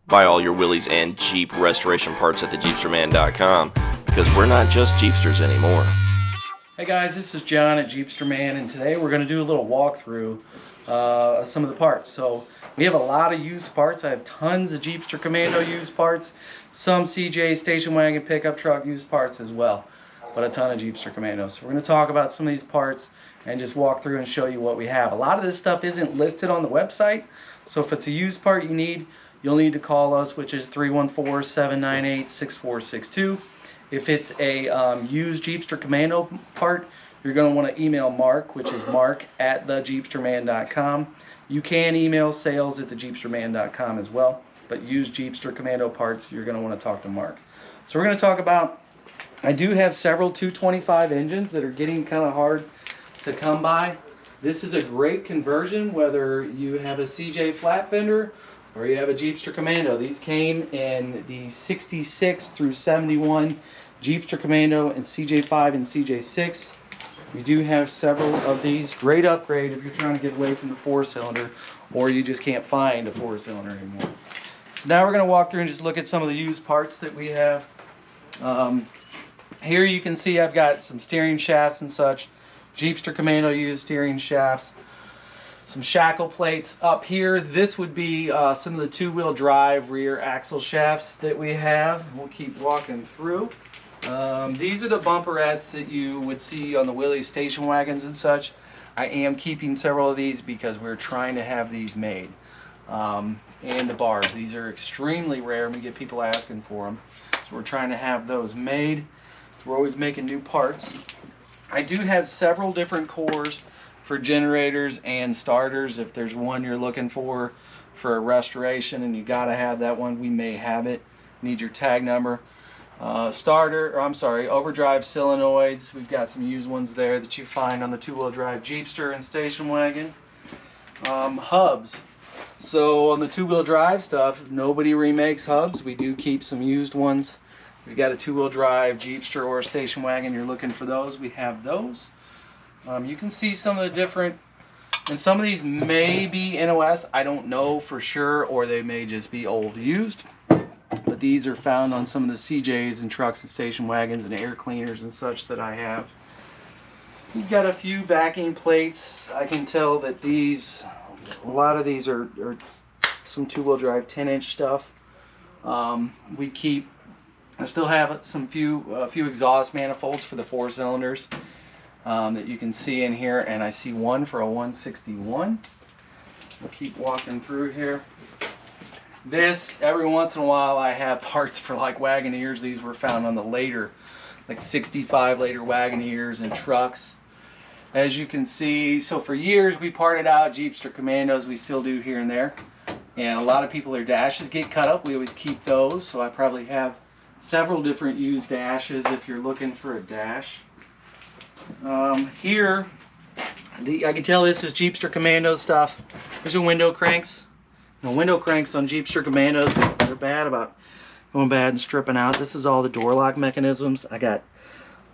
Buy all your Willys and Jeep restoration parts at JeepsterMan.com, because we're not just Jeepsters anymore. Hey guys, this is John at JeepsterMan, and today we're going to do a little walkthrough of some of the parts. So we have a lot of used parts. I have tons of Jeepster Commando used parts, some CJ station wagon pickup truck used parts as well, but a ton of Jeepster Commandos. So we're going to talk about some of these parts and just walk through and show you what we have. A lot of this stuff isn't listed on the website, so if it's a used part you need, you'll need to call us, which is 314-798-6462. If it's a used Jeepster Commando part, you're going to want to email Mark, which is mark@thejeepsterman.com. You can email sales@thejeepsterman.com as well, but used Jeepster Commando parts, you're going to want to talk to Mark. So we're going to talk about, I do have several 225 engines that are getting kind of hard to come by. This is a great conversion, whether you have a CJ flat fender or you have a Jeepster Commando. These came in the 66 through 71 Jeepster Commando and CJ5 and CJ6. We do have several of these. Great upgrade if you're trying to get away from the 4-cylinder or you just can't find a 4-cylinder anymore. So now we're going to walk through and just look at some of the used parts that we have. Here you can see I've got some steering shafts and such. Jeepster Commando used steering shafts. Some shackle plates up here. This would be some of the two-wheel drive rear axle shafts that we have. We'll keep walking through. These are the bumperettes that you would see on the Willys station wagons and such. I am keeping several of these because we're trying to have these made. And the bars. These are extremely rare and we get people asking for them. So we're trying to have those made. So we're always making new parts. I do have several different cores for generators and starters. If there's one you're looking for a restoration and you gotta have that one, we may have it. Need your tag number. Overdrive solenoids. We've got some used ones there that you find on the two-wheel drive Jeepster and station wagon. Hubs. So on the two-wheel drive stuff, nobody remakes hubs. We do keep some used ones. We've got a two-wheel drive Jeepster or a station wagon, you're looking for those, we have those. You can see some of the different, and some of these may be NOS, I don't know for sure, or they may just be old used. But these are found on some of the CJs and trucks and station wagons and air cleaners and such that I have. We've got a few backing plates. I can tell that these, a lot of these are some two-wheel drive 10-inch stuff. We keep, I still have a few exhaust manifolds for the 4-cylinders. That you can see in here, and I see one for a 161. We'll keep walking through here. This, every once in a while I have parts for like Wagoneers. These were found on the later, like 65 later Wagoneers and trucks. As you can see, so for years we parted out Jeepster Commandos, we still do here and there. And a lot of people, their dashes get cut up. We always keep those, so I probably have several different used dashes if you're looking for a dash. Here, I can tell this is Jeepster Commando stuff. There's your window cranks. The window cranks on Jeepster Commandos, they're bad about going bad and stripping out. This is all the door lock mechanisms. I got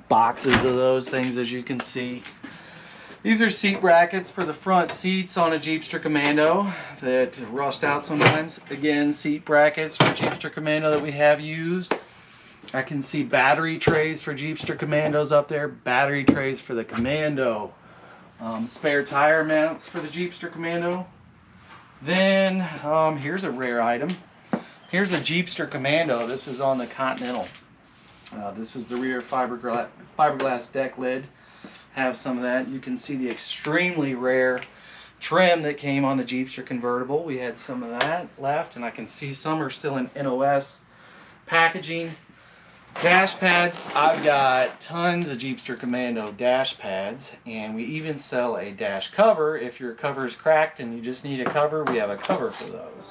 boxes of those things, as you can see. These are seat brackets for the front seats on a Jeepster Commando that rust out sometimes. Again, seat brackets for Jeepster Commando that we have used. I can see battery trays for Jeepster Commandos up there, battery trays for the Commando, spare tire mounts for the Jeepster Commando. Then here's a rare item. Here's a Jeepster Commando. This is on the Continental. This is the rear fiberglass deck lid. Have some of that. You can see the extremely rare trim that came on the Jeepster convertible. We had some of that left, and I can see some are still in NOS packaging. Dash pads, I've got tons of Jeepster Commando dash pads, and we even sell a dash cover. If your cover is cracked and you just need a cover, we have a cover for those.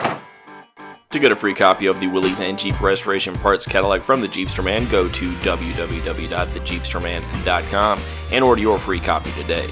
To get a free copy of the Willys and Jeep Restoration Parts catalog from the JeepsterMan, go to www.thejeepsterman.com and order your free copy today.